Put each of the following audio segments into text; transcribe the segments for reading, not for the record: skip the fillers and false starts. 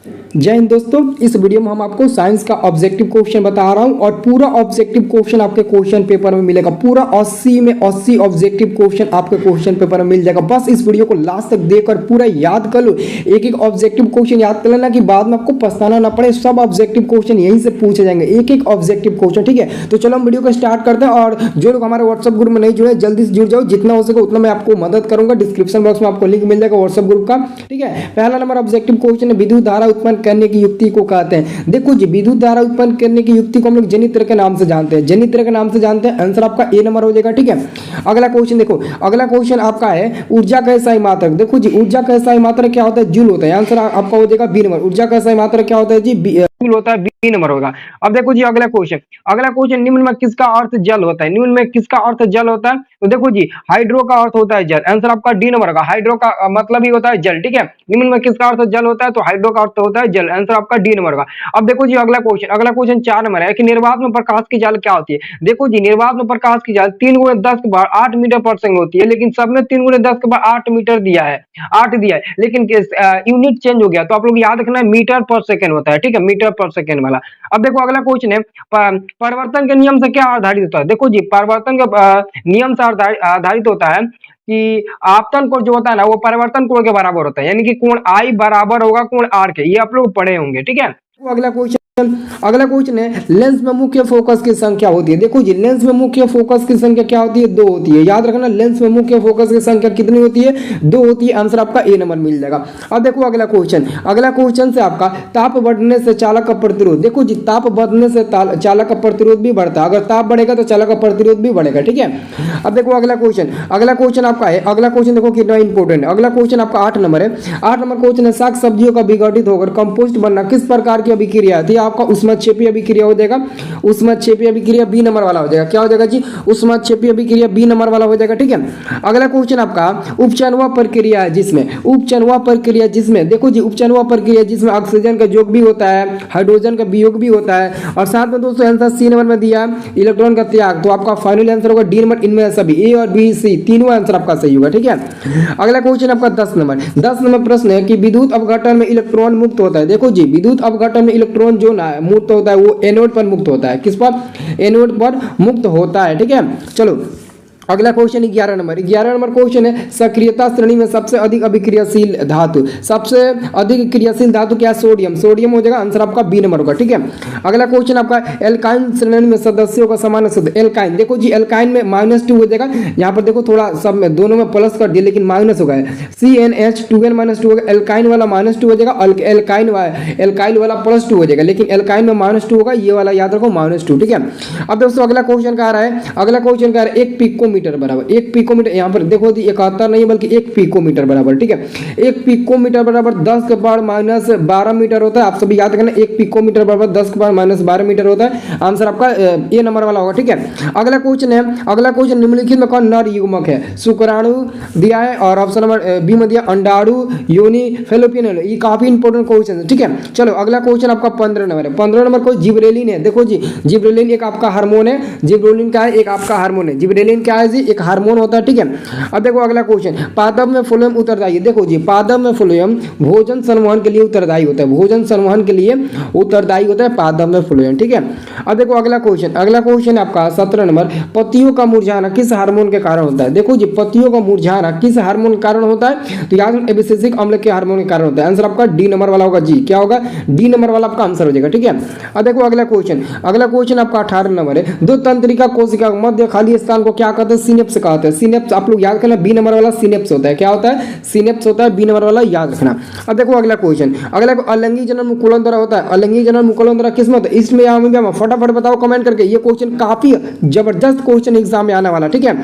जय हिंद दोस्तों, इस वीडियो में हम आपको साइंस का ऑब्जेक्टिव क्वेश्चन बता रहा हूं और पूरा ऑब्जेक्टिव क्वेश्चन आपके क्वेश्चन पेपर में मिलेगा। पूरा 80 में 80 ऑब्जेक्टिव क्वेश्चन आपके क्वेश्चन पेपर में मिल जाएगा। बस इस वीडियो को लास्ट तक देखकर पूरा याद कर लो। एक एक ऑब्जेक्टिव क्वेश्चन याद कर लेना कि बाद में आपको पछताना ना पड़े। सब ऑब्जेक्टिव क्वेश्चन यहीं से पूछे जाएंगे, एक एक ऑब्जेक्टिव क्वेश्चन। ठीक है, तो चलो हम वीडियो को स्टार्ट करते हैं। और जो लोग हमारे व्हाट्सएप ग्रुप में नहीं जुड़े, जल्दी से जुड़ जाओ। जितना हो सके उतना मैं आपको मदद करूंगा। डिस्क्रिप्शन बॉक्स में आपको लिंक मिल जाएगा व्हाट्सएप ग्रुप का। ठीक है, पहला नंबर ऑब्जेक्टिव क्वेश्चन है, विद्युत धारा उत्पन्न करने की युक्ति को कहते हैं। देखो जी, विद्युत धारा उत्पन्न करने की युक्ति को हम लोग जनित्र के नाम से जानते हैं। जनित्र के नाम से जानते हैं। आंसर आपका ए नंबर हो जाएगा। ठीक है, अगला क्वेश्चन देखो। अगला क्वेश्चन आपका है ऊर्जा का SI मात्रक। देखो जी, ऊर्जा का SI मात्रक क्या होता है? जूल होता है। आंसर आपका हो जाएगा बी नंबर। ऊर्जा का SI मात्रक क्या होता है जी? जूल होता है। बी नंबर होगा। अब देखो जी, अगला क्वेश्चन निम्न में किसका अर्थ जल होता है? निम्न में किसका अर्थ जल होता है? तो देखो जी, हाइड्रो का अर्थ होता है जल। आंसर आपका डी नंबर होगा। हाइड्रो का मतलब ही होता है जल। ठीक है, निम्न में किसका अर्थ जल होता है? तो हाइड्रो का अर्थ होता है जल। आंसर आपका डी नंबर होगा। अब देखो जी, अगला क्वेश्चन 4 नंबर है कि निर्वात में प्रकाश की जाल क्या होती है? देखो जी, निर्वात में प्रकाश की जाल 3 × 10 के पावर 8 मीटर पर सेकंड होती है, लेकिन सब में 3 × 10 के पावर 8 मीटर दिया है, 8 दिया है, लेकिन यूनिट चेंज हो गया। तो आप लोग याद रखना, मीटर पर सेकंड होता है। ठीक है, मीटर पर सेकंड वाला। अब देखो अगला क्वेश्चन है, परिवर्तन के नियम से क्या आधारित होता है? देखो जी, परिवर्तन के नियम से आधारित होता है कि आपतन कोण जो होता है ना, वो परिवर्तन कोण के बराबर होता है, यानी कि कोण आई बराबर होगा कोण आर के। ये आप लोग पढ़े होंगे। ठीक है, अगला क्वेश्चन है, लेंस में मुख्य फोकस की संख्या होती है। देखो जी, लेंस में मुख्य फोकस की संख्या क्या होती है? 2 होती है। याद रखना, लेंस में मुख्य फोकस की संख्या कितनी होती है? 2 होती है। आंसर आपका ए नंबर मिल जाएगा। अब देखो अगला क्वेश्चन से आपका ताप बढ़ने से चालक का प्रतिरोध। देखो जी, ताप बढ़ने से चालक का प्रतिरोध भी बढ़ता है। अगर ताप बढ़ेगा तो चालक का प्रतिरोध भी बढ़ेगा। ठीक है, अब देखो अगला क्वेश्चन आपका है, अगला क्वेश्चन देखो कितना इंपॉर्टेंट है। अगला क्वेश्चन आपका 8 नंबर है। 8 नंबर क्वेश्चन है, साग सब्जियों का विघटित होकर कंपोस्ट बनना किस प्रकार की अभिक्रिया है? आपका उष्माक्षेपीय अभिक्रिया हो जाएगा। उष्माक्षेपीय अभिक्रिया बी नंबर वाला हो जाएगा। क्या हो जाएगा जी? उष्माक्षेपीय अभिक्रिया बी नंबर वाला हो जाएगा। ठीक है, अगला क्वेश्चन आपका उपचयन प्रक्रिया है जिसमें देखो जी, उपचयन प्रक्रिया जिसमें ऑक्सीजन का योग भी होता है, हाइड्रोजन का वियोग भी होता है, और साथ में दोस्तों आंसर सी नंबर में दिया इलेक्ट्रॉन का त्याग। तो आपका फाइनल आंसर होगा डी नंबर। इनमें सभी ए और बी सी तीनों आंसर आपका सही होगा। ठीक है, अगला क्वेश्चन आपका 10 नंबर प्रश्न है कि विद्युत अपघटन में इलेक्ट्रॉन मुक्त होता है। देखो जी, विद्युत अपघटन में इलेक्ट्रॉन जो ना मुक्त होता है वो एनोड पर मुक्त होता है। किस पर? एनोड पर मुक्त होता है। ठीक है, चलो अगला क्वेश्चन 11 नंबर क्वेश्चन है, सक्रियता श्रेणी में सबसे अधिक अभिक्रियाशील धातु। सबसे अधिक क्रियाशील धातु क्या? सोडियम हो जाएगा। आंसर आपका बी नंबर होगा। ठीक है, अगला क्वेश्चन आपका एल्काइन श्रेणी में सदस्यों का समान शब्द। एल्काइन, देखो जी, एल्काइन में -2 हो जाएगा। यहाँ पर देखो थोड़ा सब में दोनों में प्लस कर दिया, लेकिन माइनस हो गया। CnH2n -2 होगा। एल्काइन वाला -2 हो जाएगा, एल्काइल वाला +2 हो जाएगा, लेकिन एल्काइन में -2 होगा। ये वाला याद रखो, -2। ठीक है, अब दोस्तों अगला क्वेश्चन कह रहा है, एक पिकोमीटर बराबर, एक पिकोमीटर, यहाँ पर देखो 71 नहीं बल्कि 1 पिकोमीटर बराबर। ठीक है, 1 पिकोमीटर बराबर 10 के पावर -12 मीटर होता है। आप सभी याद रखना, 1 पिकोमीटर बराबर 10 के पावर -12 मीटर होता है। आंसर आपका ए नंबर वाला होगा। ठीक है, अगला क्वेश्चन निम्नलिखित में कौन नर युग्मक है? शुक्राणु दिया है, और ऑप्शन नंबर बी में दिया अंडाणु, योनि, फैलोपियन। ये काफी इंपॉर्टेंट क्वेश्चन है। ठीक है, चलो अगला क्वेश्चन आपका 15 नंबर है। 15 नंबर कोई जिब्रेलिन है। देखो जी, जिब्रेलिन एक आपका हार्मोन है। जिब्रेलिन क्या है? एक आपका हार्मोन है। जिब्रेलिन क्या है जी? एक हार्मोन होता है। ठीक है, अब देखो अगला क्वेश्चन, पादप में फ्लोएम उत्तरदायी। देखो जी, पादप में फ्लोएम भोजन संवहन के लिए उत्तरदायी होता है। भोजन संवहन के लिए उत्तरदायी होता है पादप में फ्लोएम। ठीक है, अब देखो अगला क्वेश्चन आपका 17 नंबर, पत्तियों का मुरझाना किस हार्मोन के कारण होता है? देखो जी, पत्तियों का मुरझाना किस हार्मोन के कारण होता है? तो याद एबिसिसिक अम्ल के हार्मोन के कारण होता है। आंसर आपका डी नंबर वाला होगा जी। क्या होगा? डी नंबर वाला आपका आंसर हो जाएगा। ठीक है, अब देखो अगला क्वेश्चन आपका 18 नंबर है। दो तंत्रिका कोशिका मध्य खाली स्थान को क्या कहते हैं? सिनेप्स कहते हैं। सिनेप्स आप लोग याद करना, बी नंबर वाला सिनेप्स होता है। क्या होता है? सिनेप्स होता है, बी नंबर वाला याद रखना। अब देखो अगला अलिंगी जनन मुकुलन द्वारा होता है। अलिंगी जनन मुकुलन द्वारा किस में होता है? इसमें या में? फटाफट बताओ कमेंट करके। ये क्वेश्चन काफी जबरदस्त क्वेश्चन एग्जाम में आने वाला। ठीक है,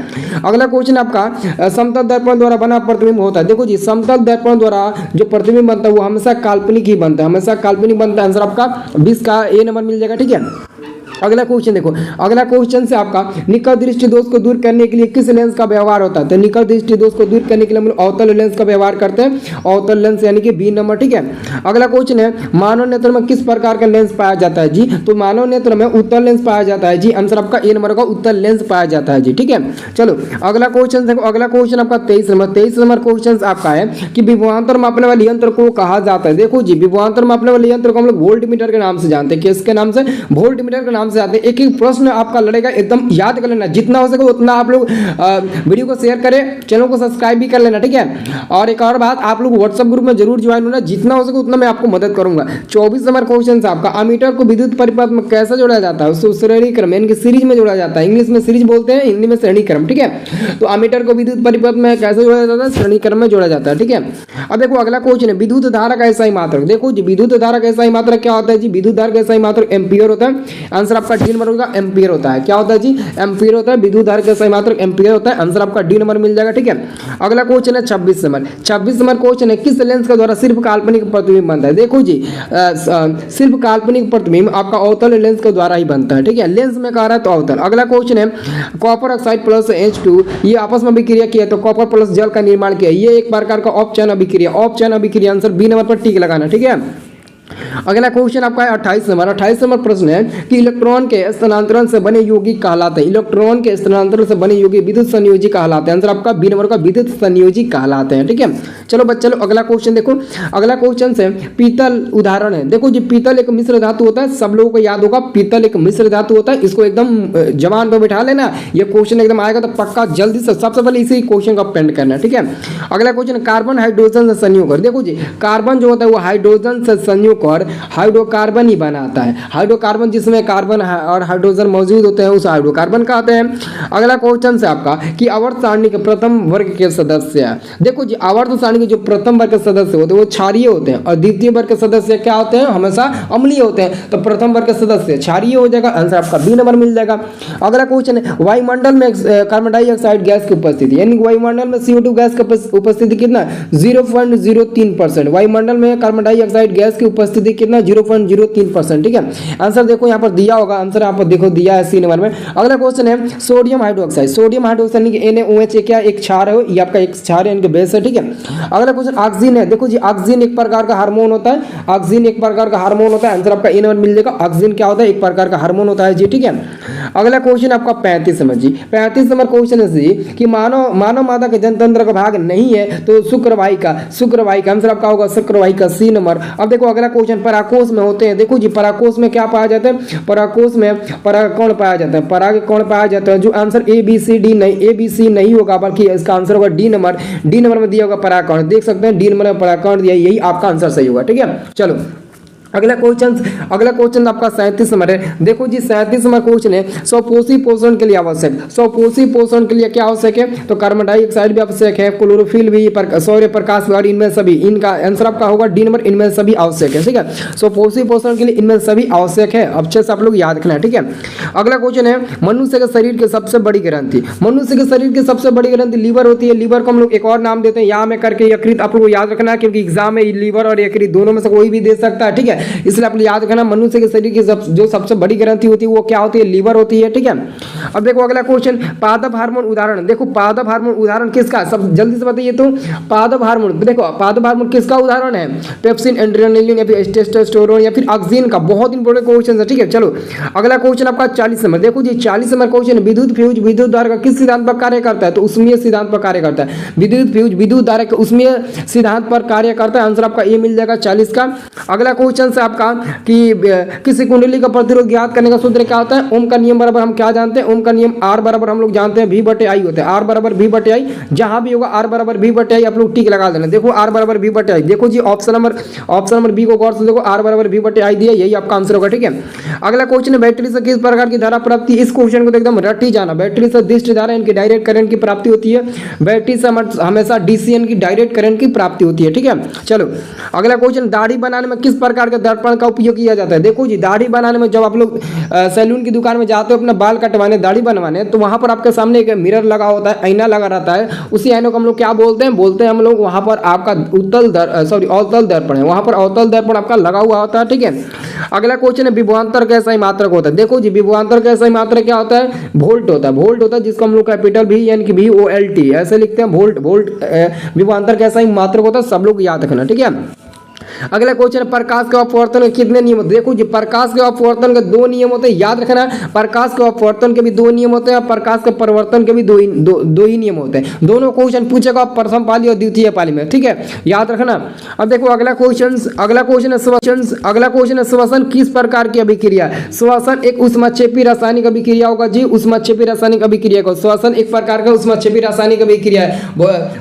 अगला क्वेश्चन आपका समतल दर्पण द्वारा बना प्रतिबिंब होता है। देखो जी, समतल दर्पण द्वारा जो प्रतिबिंब बनता है वो हमेशा काल्पनिक ही बनता है, हमेशा काल्पनिक बनता है। आंसर आपका 20 का ए नंबर मिल जाएगा। ठीक है, अगला क्वेश्चन देखो, अगला क्वेश्चन से आपका निकट दृष्टि दोष को दूर करने के लिए किस लेंस का व्यवहार होता है? तो निकट दृष्टि दोष को दूर करने के लिए हम लोग अवतल लेंस का व्यवहार करते हैं, अवतल लेंस यानी कि बी नंबर, ठीक है। अगला क्वेश्चन है मानव नेत्र में किस प्रकार का लेंस पाया जाता है जी? तो मानव नेत्र में उत्तल लेंस पाया जाता है जी, आंसर आपका ए नंबर का उत्तल लेंस पाया जाता है जी, ठीक है। चलो अगला क्वेश्चन देखो, अगला क्वेश्चन आपका 23 नंबर क्वेश्चन आपका है कि विभवांतर मापने वाले यंत्र को कहा जाता है। देखो जी, विभवांतर मापने वाले यंत्र को हम लोग वोल्ट मीटर के नाम से जानते हैं, किसके नाम से? वोल्ट मीटर के नाम से जानते हैं। एक एक प्रश्न आपका लड़ेगा, एकदम याद कर लेना, जितना हो सके उतना आप लोग वीडियो को शेयर करें, चैनल को सब्सक्राइब भी कर लेना, ठीक है। और एक और बात, आप लोग व्हाट्सएप ग्रुप में जरूर ज्वाइन होना, जितना हो सके उतना मैं आपको मदद करूंगा। 24 नंबर क्वेश्चन आपका अमीटर को विद्युत परिपथ में कैसे जोड़ा जाता है? उसको श्रेणी क्रम यानी कि सीरीज में जोड़ा जाता है, इंग्लिश में सीरीज बोलते हैं, हिंदी में श्रेणी क्रम, ठीक है। तो अमीटर को विद्युत परिपथ में कैसे जोड़ा जाता है? श्रेणी क्रम में जोड़ा जाता है, ठीक है। अब देखो अगला क्वेश्चन है विद्युत धारा का एसआई मात्रक। देखो जी, विद्युत धारा का एसआई मात्रक क्या होता है जी? विद्युत धारा का एसआई मात्रक एम्पियर होता है, आंसर आपका डी नंबर होगा, एम्पियर होता है। क्या होता है जी? एम्पियर होता है, विद्युत धारा का एसआई मात्रक एम्पियर होता है, आंसर आपका डी नंबर मिल जाएगा, ठीक है। अगला क्वेश्चन है 26 नंबर। 26 नंबर क्वेश्चन है किस लेंस के द्वारा सिर्फ काल्पनिक प्रतिबिंब बनता है? देखो जी, सिर्फ काल्पनिक प्रतिबिंब आपका अवतल लेंस के द्वारा ही बनता है, ठीक है। लेंस में कह रहा है तो अवतल। अगला क्वेश्चन है कॉपर ऑक्साइड प्लस H2 ये आपस में अभिक्रिया किया तो कॉपर प्लस जल का निर्माण किया, ये एक प्रकार का ऑफ चैन अभिक्रिया, ऑफ चैन अभिक्रिया, आंसर बी नंबर पर टिक लगाना, ठीक है। अगला क्वेश्चन आपका है 28 नंबर। 28 नंबर प्रश्न है कि इलेक्ट्रॉन के स्थानांतरण से बने यौगिक कहलाते हैं, इलेक्ट्रॉन के स्थानांतरण से बने यौगिक विद्युत संयोजी कहलाते हैं, आंसर आपका बी नंबर का विद्युत संयोजी कहलाते हैं, ठीक है। चलो बच्चों अगला क्वेश्चन देखो, अगला क्वेश्चन से पीतल उदाहरण है। देखो जी, पीतल एक मिश्र धातु होता है, सब लोगों को याद होगा पीतल एक मिश्र धातु होता है, इसको एकदम जबान पर बैठा लेना, ये क्वेश्चन एकदम आएगा तो पक्का जल्दी से सबसे पहले इसी क्वेश्चन का पेंड करना, ठीक है। अगला क्वेश्चन कार्बन हाइड्रोजन से संयोग कर। देखो जी, कार्बन जो होता है वो हाइड्रोजन से संयोग कर हाइड्रोकार्बन ही बनाता है, हाइड्रोकार्बन जिसमें कार्बन और हाइड्रोजन मौजूद होते हैं उस हाइड्रोकार्बन कहते हैं। अगला क्वेश्चन से आपका कि आवर्त सारणी के प्रथम वर्ग के सदस्य है। देखो जी, आवर्त सारणी के जो प्रथम वर्ग के सदस्य होते हैं वो क्षारीय होते हैं और द्वितीय वर्ग के सदस्य क्या होते हैं? हमेशा अम्लीय होते हैं। तो प्रथम वर्ग के सदस्य क्षारीय हो जाएगा, आंसर आपका बी नंबर मिल जाएगा। अगला क्वेश्चन है वायुमंडल में कार्बन डाइऑक्साइड गैस की उपस्थिति, यानी वायुमंडल में CO2 गैस की उपस्थिति कितना? 0.03%। वायुमंडल में कार्बन डाइऑक्साइड गैस की उपस्थिति कितना? 0.03%, ठीक है। आंसर देखो यहाँ पर दिया होगा, आंसर यहाँ पर देखो दिया है सी नंबर में। अगला क्वेश्चन है sodium hydroxide. Sodium hydroxide NaOH क्या एक क्षार है, ये आपका एक क्षार है, इनके बेस है, ठीक है। अगला क्वेश्चन ऑक्सीजन है। देखो जी, ऑक्सीजन एक प्रकार का हार्मोन होता है, ऑक्सीजन एक प्रकार का हार्मोन होता है, आंसर आपका ए नंबर मिल जाएगा। ऑक्सीजन क्या होता है? एक प्रकार का हार्मोन होता है जी, ठीक है। अगला क्वेश्चन आपका 35 नंबर जी। 35 नंबर क्वेश्चन है जी कि मानव मादा के जनतंत्र का भाग नहीं है तो शुक्रवाहिका, शुक्रवाहिका आंसर आपका होगा शुक्रवाहिका सी नंबर। अब देखो अगला क्वेश्चन पराकोष में होते हैं। देखो जी, पराकोष में क्या पाया जाता है? पराकोष में परागकण पाया जाता है, परागकण पाया जाता है, जो आंसर ABCD नहीं, ABC नहीं होगा बल्कि इसका आंसर होगा डी नंबर। डी नंबर में दिया होगा परागकण, देख सकते हैं डी नंबर में परागकण दिया, यही आपका आंसर सही होगा, ठीक है। चलो अगला क्वेश्चन आपका 37 नंबर है। देखो जी, 37 नंबर क्वेश्चन है स्वपोषी पोषण के लिए आवश्यक, स्वपोषी पोषण के लिए क्या आवश्यक है? तो कार्बन डाइऑक्साइड भी आवश्यक है, क्लोरोफिल भी, सौर्य प्रकाश भी, और इनमें सभी, इनका आंसर आपका होगा डी नंबर, इनमें सभी आवश्यक है, ठीक है। स्वपोषी पोषण के लिए इनमें सभी आवश्यक है, अच्छे से आप लोग याद रखना है, ठीक है। अगला क्वेश्चन है मनुष्य के शरीर की सबसे बड़ी ग्रंथि। मनुष्य के शरीर की सबसे बड़ी ग्रंथि लीवर होती है। लीवर को हम लोग एक और नाम देते हैं, यहाँ में करके यकृत, आप लोग को याद रखना है क्योंकि एग्जाम में लीवर और यकृत दोनों में से कोई भी दे सकता है, ठीक है। इसलिए आप याद रखना मनुष्य के शरीर की जो सबसे बड़ी ग्रंथि होती है वो क्या होती है? लीवर होती है, ठीक है। अब देखो अगला क्वेश्चन पादप हार्मोन उदाहरण। देखो पादप हार्मोन उदाहरण किसका? सब जल्दी से बताइए। तो पादप हार्मोन, देखो पादप हार्मोन किसका उदाहरण है? पेप्सिन, एड्रेनालिन या फिर टेस्टोस्टेरोन या फिर ऑक्सीजन का। बहुत इंपॉर्टेंट क्वेश्चन है, ठीक है। चलो अगला क्वेश्चन आपका 40 नंबर। देखो जी, 40 नंबर क्वेश्चन विद्युत फ्यूज विद्युत धारा का किस सिद्धांत पर कार्य करता है? तो उसमें सिद्धांत पर कार्य करता है। विद्युत फ्यूज विद्युत धारा के उसमें सिद्धांत पर कार्य करता है, आंसर आपका ये मिल जाएगा 40 का। अगला क्वेश्चन से आपका कि किसी कुंडली का प्रतिरोध ज्ञात करने का सूत्र क्या होता है? ओम का नियम बराबर हम क्या जानते हैं? ओम का नियम R बराबर हम लोग जानते हैं V/I होता है। R बराबर V/I, जहां भी होगा R बराबर V/I आप लोग टिक लगा देना। देखो R बराबर V/I, देखो जी ऑप्शन नंबर बी को गौर से देखो, R बराबर V/I दिया, यही आपका आंसर होगा, ठीक है। अगला क्वेश्चन है बैटरी से किस प्रकार की धारा प्राप्ति? इस क्वेश्चन को एकदम रट ही जाना। बैटरी से दिष्ट धारा इनकी डायरेक्ट करंट की प्राप्ति होती है। बैटरी से हमेशा DCN की डायरेक्ट करंट की प्राप्ति होती है, ठीक है। चलो अगला क्वेश्चन दाढ़ी बनाने में किस प्रकार के दर्पण का उपयोग किया जाता है? देखो जी, दाढ़ी बनाने में जब आप लोग सैलून की दुकान में जाते हो अपना बाल कटवाने, दाढ़ी बनवाने, तो वहां पर आपके सामने एक मिरर लगा होता है, आईना लगा रहता है। उसी आईने को हम लोग क्या बोलते हैं? बोलते हैं हम लोग वहां पर आपका अवतल दर्पण है, वहां पर अवतल दर्पण आपका लगा हुआ होता है। ठीक है, अगला क्वेश्चन है विभवांतर का SI मात्रक होता है? देखो जी, विभवांतर का SI मात्रक क्या होता है? वोल्ट होता है। वोल्ट होता है जिसको हम लोग कैपिटल V यानी कि VOLT ऐसे लिखते हैं। वोल्ट विभवांतर का SI मात्रक होता है, सब लोग याद रखना। ठीक है, अगला क्वेश्चन, प्रकाश के अपवर्तन के कितने नियम होते हैं? देखो जी, प्रकाश के अपवर्तन के 2 नियम होते हैं, याद रखना। प्रकाश के अपवर्तन के भी 2 नियम होते हैं, प्रकाश के परिवर्तन के भी दो ही नियम होते हैं। दोनों क्वेश्चन पूछेगा प्रथम पाली और द्वितीय पाली में। ठीक है, याद रखना। अब देखो अगला क्वेश्चन है श्वसन किस प्रकार की अभिक्रिया है? श्वसन एक ऊष्माक्षेपी रासायनिक अभिक्रिया होगा जी, ऊष्माक्षेपी रासायनिक अभिक्रिया को श्वसन एक प्रकार का ऊष्माक्षेपी रासायनिक अभिक्रिया है।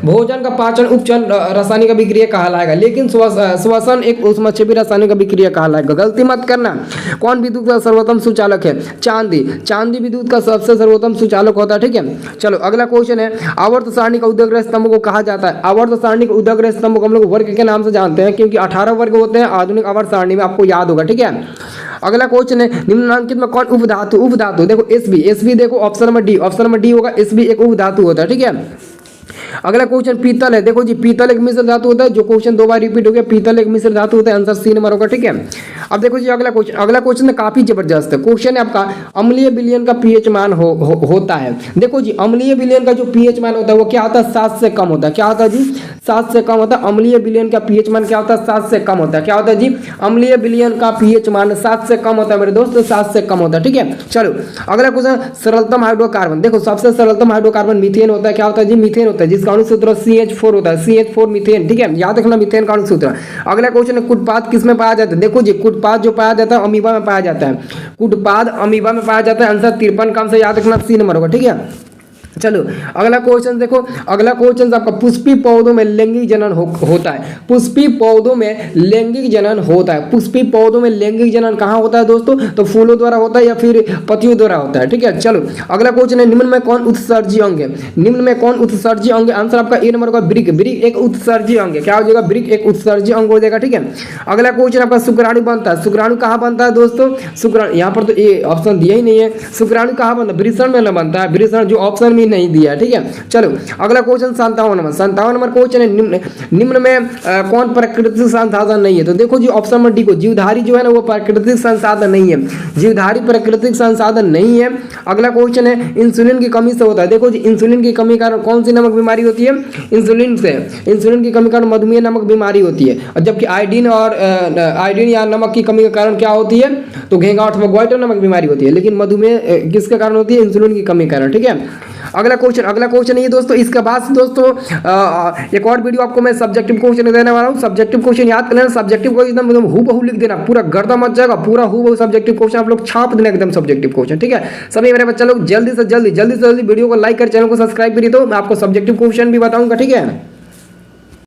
भोजन का पाचन उपचयन रासायनिक अभिक्रिया कहलाएगा, लेकिन श्वसन एक ऊष्माक्षेपी रासायनिक अभिक्रिया कहलाएगा। गलती मत करना। कौन विद्युत का सर्वोत्तम सुचालक है? चांदी विद्युत का सबसे सर्वोत्तम सुचालक होता है। ठीक है, चलो अगला क्वेश्चन है, आवर्त सारणी का उदग्र स्तंभ को कहा जाता है? आवर्त सारणी का उदग्र स्तंभ को हम लोग वर्ग के नाम से जानते हैं, क्योंकि 18 वर्ग होते हैं आधुनिक आवर्त सारणी में, आपको याद होगा। ठीक है, अगला क्वेश्चन है, निम्नलिखित में कौन उपधातु देखो एसबी देखो ऑप्शन नंबर डी होगा। एसबी एक उपधातु होता है। ठीक है, अगला क्वेश्चन पीतल है। देखो जी, पीतल एक मिश्र धातु होता है, जो क्वेश्चन 2 बार रिपीट हो गया। पीतल एक मिश्र धातु होता है, आंसर C नंबर होगा। ठीक है, अब देखो जी अगला क्वेश्चन काफी जबरदस्त है। क्वेश्चन है आपका, अम्लीय विलयन का पीएच मान होता है। देखो जी, अम्लीय विलयन का जो पीएच मान होता है वो क्या होता है? 7 से कम होता है। क्या होता है जी? 7 से कम होता है। अम्लीय विलयन का पीएच मान क्या होता है? 7 से कम होता है। क्या होता है जी? अम्लीय विलयन का पीएच मान 7 से कम होता है मेरे दोस्त, 7 से कम होता है। ठीक है, चलो अगला क्वेश्चन, सरलतम हाइड्रोकार्बन। देखो सबसे सरलतम हाइड्रोकार्बन मीथेन होता है। क्या होता है जी? मीथेन होता है, जिसका अणु सूत्र CH4 होता है। CH4 methane. ठीक है, याद रखना मीथेन का अणु सूत्र। अगला क्वेश्चन है, कुटपाद किस में पाया जाता है? देखो जी, कुटपाद जो पाया जाता है अमीबा में पाया जाता है। कुटपाद अमीबा में पाया जाता है, आंसर 53 काम से याद रखना, C नंबर होगा। ठीक है, चलो अगला क्वेश्चन देखो, अगला क्वेश्चन आपका पुष्पी पौधों में लैंगिक जनन होता है। पुष्पी पौधों में लैंगिक जनन होता है। पुष्पी पौधों में लैंगिक जनन कहाँ होता है दोस्तों? तो फूलों द्वारा होता है या फिर पत्तियों द्वारा होता है। ठीक है, चलो अगला क्वेश्चन है, निम्न में कौन उत्सर्जी अंग है? निम्न में कौन उत्सर्जी अंग है? आंसर आपका A नंबर का ब्रिक। ब्रिक एक उत्सर्जी अंग है। क्या हो जाएगा? ब्रिक एक उत्सर्जी अंग हो जाएगा। ठीक है, अगला क्वेश्चन आपका, शुक्राणु बनता है। शुक्राणु कहाँ बनता है दोस्तों? शुक्राणु यहाँ पर तो ए ऑप्शन दिया ही नहीं है। शुक्राणु कहाँ बनता है? वृषण में न बनता है। वृषण जो ऑप्शन भी नहीं दिया है। ठीक है, चलो अगला क्वेश्चन 57 नंबर क्वेश्चन है, निम्न में कौन प्राकृतिक संसाधन नहीं है? तो देखो जी, ऑप्शन नंबर डी को, जीवधारी जो है ना वो प्राकृतिक संसाधन नहीं है। जीवधारी प्राकृतिक संसाधन नहीं है। अगला क्वेश्चन है, इंसुलिन की कमी से होता है। देखो जी, इंसुलिन की कमी कारण कौन सी नामक बीमारी होती है? इंसुलिन की कमी कारण मधुमेह नामक बीमारी होती है। और जबकि आयोडीन या नमक की कमी के कारण क्या होती है? तो घेंघावट अथवा ग्वाइटर नामक बीमारी होती है। लेकिन मधुमेह किसके कारण होती है? इंसुलिन की कमी के कारण। ठीक है, अगला क्वेश्चन ये दोस्तों, इसके बाद दोस्तों एक और वीडियो आपको मैं सब्जेक्टिव क्वेश्चन देने वाला हूँ। सब्जेक्टिव क्वेश्चन याद कर लेना। सब्जेक्टिव को एकदम हूबहू लिख देना, पूरा गर्दा मत जाएगा, पूरा हूबहू सब्जेक्टिव क्वेश्चन आप लोग छाप देना एकदम सब्जेक्टिव क्वेश्चन। ठीक है, सभी मेरे बच्चे लोग जल्दी से जल्दी वीडियो को लाइक कर, चैनल को सब्सक्राइब करिए, तो मैं आपको सब्जेक्टिव क्वेश्चन भी बताऊंगा। ठीक है।